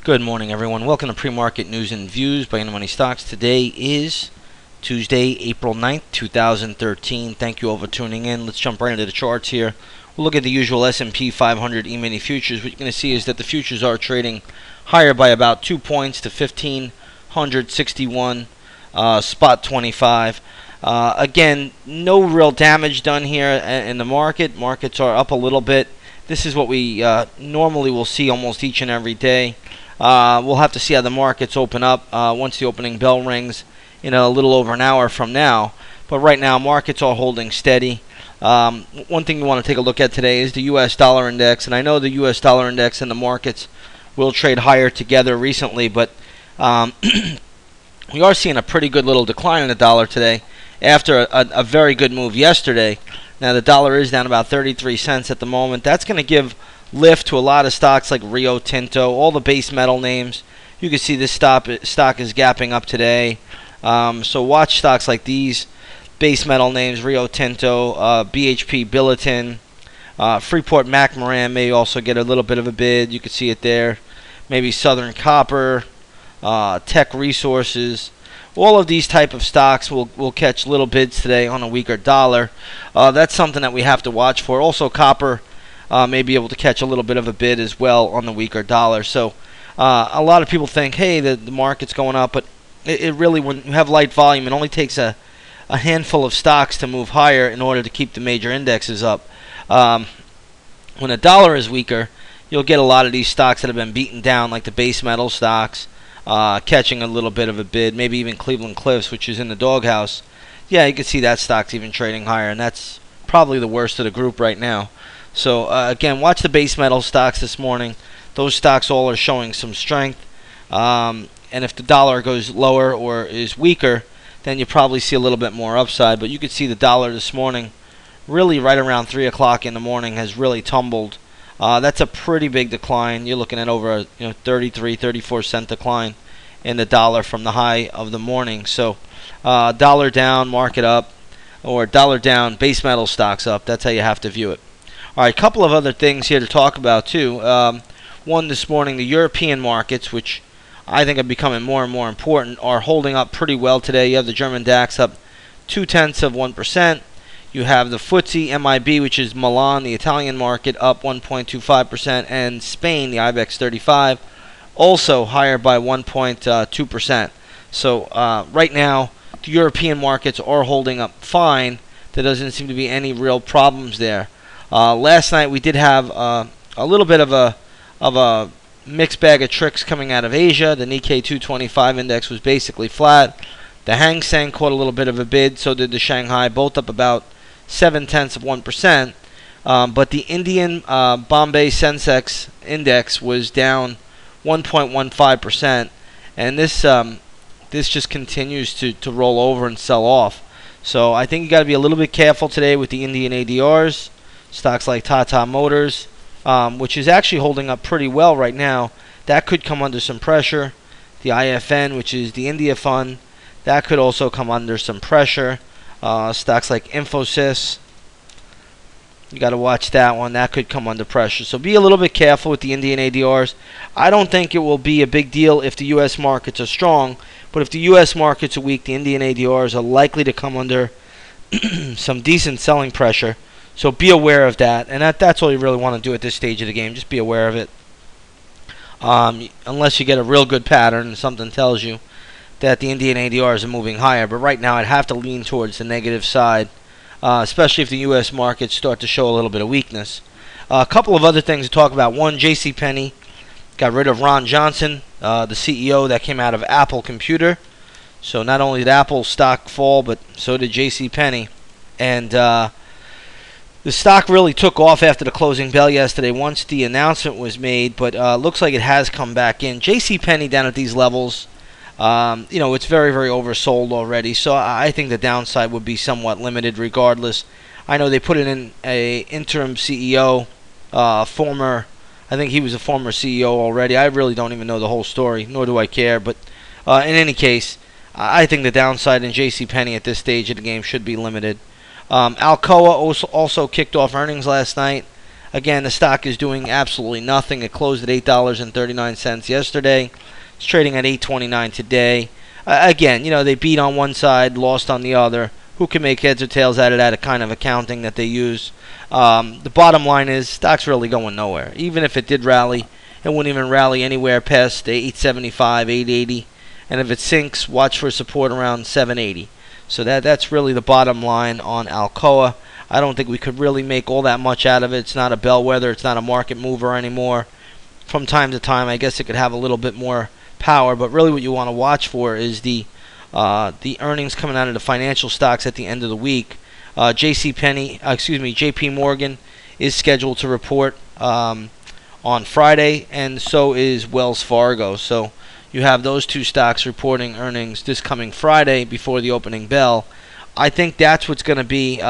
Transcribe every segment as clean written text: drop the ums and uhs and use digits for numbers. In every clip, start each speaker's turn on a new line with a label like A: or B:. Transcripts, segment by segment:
A: Good morning, everyone. Welcome to Pre-Market News and Views by NYSE Stocks. Today is Tuesday, April 9th, 2013. Thank you all for tuning in. Let's jump right into the charts here. We'll look at the usual S&P 500 E-mini futures. What you're going to see is that the futures are trading higher by about 2 points to 1,561 spot 25. Again, no real damage done here in the market. Markets are up a little bit. This is what we normally will see almost each and every day. We'll have to see how the markets open up once the opening bell rings in a little over an hour from now. But right now, markets are holding steady. One thing we want to take a look at today is the U.S. dollar index. And I know the U.S. dollar index and the markets will trade higher together recently, but we are seeing a pretty good little decline in the dollar today after a very good move yesterday. Now, the dollar is down about 33 cents at the moment. That's going to give lift to a lot of stocks like Rio Tinto, all the base metal names. You can see this stock is gapping up today. So watch stocks like these base metal names: Rio Tinto, BHP Billiton, Freeport-McMoRan may also get a little bit of a bid. You can see it there. Maybe Southern Copper, Tech Resources. All of these type of stocks will catch little bids today on a weaker dollar. That's something that we have to watch for. Also, copper may be able to catch a little bit of a bid as well on the weaker dollar. So a lot of people think, hey, the market's going up, but it really, when you have light volume, it only takes a handful of stocks to move higher in order to keep the major indexes up. When the dollar is weaker, you'll get a lot of these stocks that have been beaten down, like the base metal stocks, catching a little bit of a bid. Maybe even Cleveland Cliffs, which is in the doghouse. Yeah, you can see that stock's even trading higher, and that's probably the worst of the group right now. So again, watch the base metal stocks this morning. Those stocks all are showing some strength. And if the dollar goes lower or is weaker, then you probably see a little bit more upside. But you could see the dollar this morning, really right around 3 o'clock in the morning, has really tumbled. That's a pretty big decline. You're looking at over a 33, 34 cent decline in the dollar from the high of the morning. So dollar down, market up, or dollar down, base metal stocks up. That's how you have to view it. All right, a couple of other things here to talk about too. One this morning, the European markets, which I think are becoming more and more important, are holding up pretty well today. You have the German DAX up 0.2%. You have the FTSE MIB, which is Milan, the Italian market, up 1.25%, and Spain, the IBEX 35, also higher by 1.2%. So right now, the European markets are holding up fine. There doesn't seem to be any real problems there. Last night we did have a little bit of a mixed bag of tricks coming out of Asia. The Nikkei 225 index was basically flat. The Hang Seng caught a little bit of a bid, so did the Shanghai, both up about 0.7%. But the Indian Bombay Sensex index was down 1.15%, and this just continues to roll over and sell off. So I think you got to be a little bit careful today with the Indian ADRs. Stocks like Tata Motors, which is actually holding up pretty well right now, that could come under some pressure. The IFN, which is the India Fund, that could also come under some pressure. Stocks like Infosys, you got to watch that one. That could come under pressure. So be a little bit careful with the Indian ADRs. I don't think it will be a big deal if the U.S. markets are strong, but if the U.S. markets are weak, the Indian ADRs are likely to come under some decent selling pressure. So be aware of that, and that's all you really want to do at this stage of the game. Just be aware of it. Unless you get a real good pattern and something tells you that the Indian ADRs are moving higher. But right now I'd have to lean towards the negative side, especially if the U.S. markets start to show a little bit of weakness. A couple of other things to talk about. One, JCPenney got rid of Ron Johnson, the CEO that came out of Apple Computer. So not only did Apple stock fall, but so did JCPenney. And the stock really took off after the closing bell yesterday once the announcement was made, but looks like it has come back in. JCPenney down at these levels, it's very, very oversold already, so I think the downside would be somewhat limited regardless. I know they put in a interim CEO, I think he was a former CEO already. I really don't even know the whole story, nor do I care, but in any case, I think the downside in JCPenney at this stage of the game should be limited. Alcoa also kicked off earnings last night. Again, the stock is doing absolutely nothing. It closed at $8.39 yesterday. It's trading at $8.29 today. Again, they beat on one side, lost on the other. Who can make heads or tails out of that kind of accounting that they use? The bottom line is, stock's really going nowhere. Even if it did rally, it wouldn't even rally anywhere past 875, 880. And if it sinks, watch for support around 780. So that's really the bottom line on Alcoa. I don't think we could really make all that much out of it. It's not a bellwether. It's not a market mover anymore. From time to time, I guess it could have a little bit more power. But really what you want to watch for is the earnings coming out of the financial stocks at the end of the week. JP Morgan is scheduled to report on Friday, and so is Wells Fargo. So you have those two stocks reporting earnings this coming Friday before the opening bell. I think that's what's going to be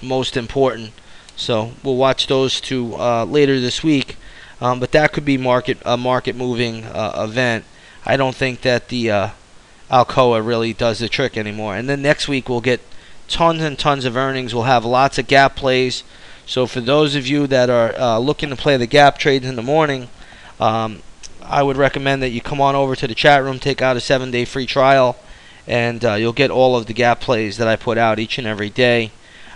A: most important. So we'll watch those two later this week. But that could be a market moving event. I don't think that the Alcoa really does the trick anymore. And then next week we'll get tons and tons of earnings. We'll have lots of gap plays. So for those of you that are looking to play the gap trades in the morning, I would recommend that you come on over to the chat room, take out a 7-day free trial, and you'll get all of the gap plays that I put out each and every day.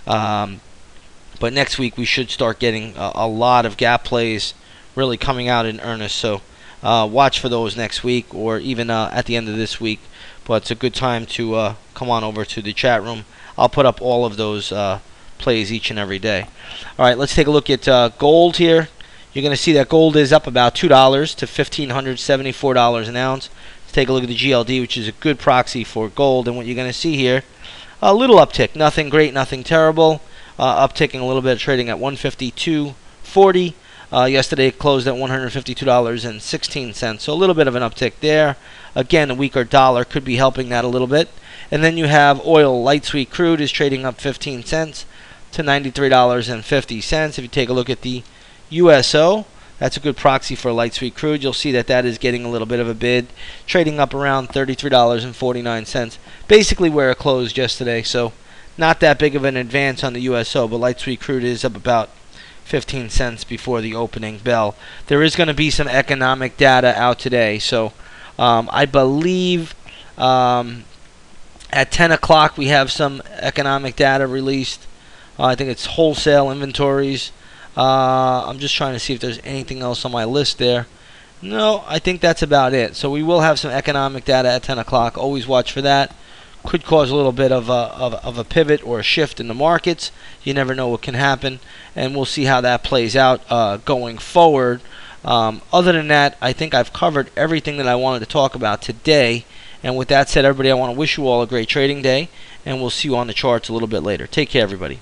A: But next week we should start getting a lot of gap plays really coming out in earnest. So watch for those next week or even at the end of this week. But it's a good time to come on over to the chat room. I'll put up all of those plays each and every day. All right, let's take a look at gold here. You're going to see that gold is up about $2 to $1,574 an ounce. Let's take a look at the GLD, which is a good proxy for gold. And what you're going to see here, a little uptick. Nothing great, nothing terrible. Upticking a little bit, trading at $152.40. Yesterday it closed at $152.16. So a little bit of an uptick there. Again, a weaker dollar could be helping that a little bit. And then you have oil, light sweet crude is trading up 15 cents to $93.50. If you take a look at the USO, that's a good proxy for light sweet crude. You'll see that is getting a little bit of a bid, trading up around $33.49. Basically where it closed yesterday. So not that big of an advance on the USO, but light sweet crude is up about 15 cents before the opening bell. There is going to be some economic data out today. So I believe at 10 o'clock we have some economic data released. I think it's wholesale inventories. I'm just trying to see if there's anything else on my list there. No, I think that's about it. So we will have some economic data at 10 o'clock. Always watch for that. Could cause a little bit of a pivot or a shift in the markets. You never know what can happen. And we'll see how that plays out going forward. Other than that, I think I've covered everything that I wanted to talk about today. And with that said, everybody, I want to wish you all a great trading day. And we'll see you on the charts a little bit later. Take care, everybody.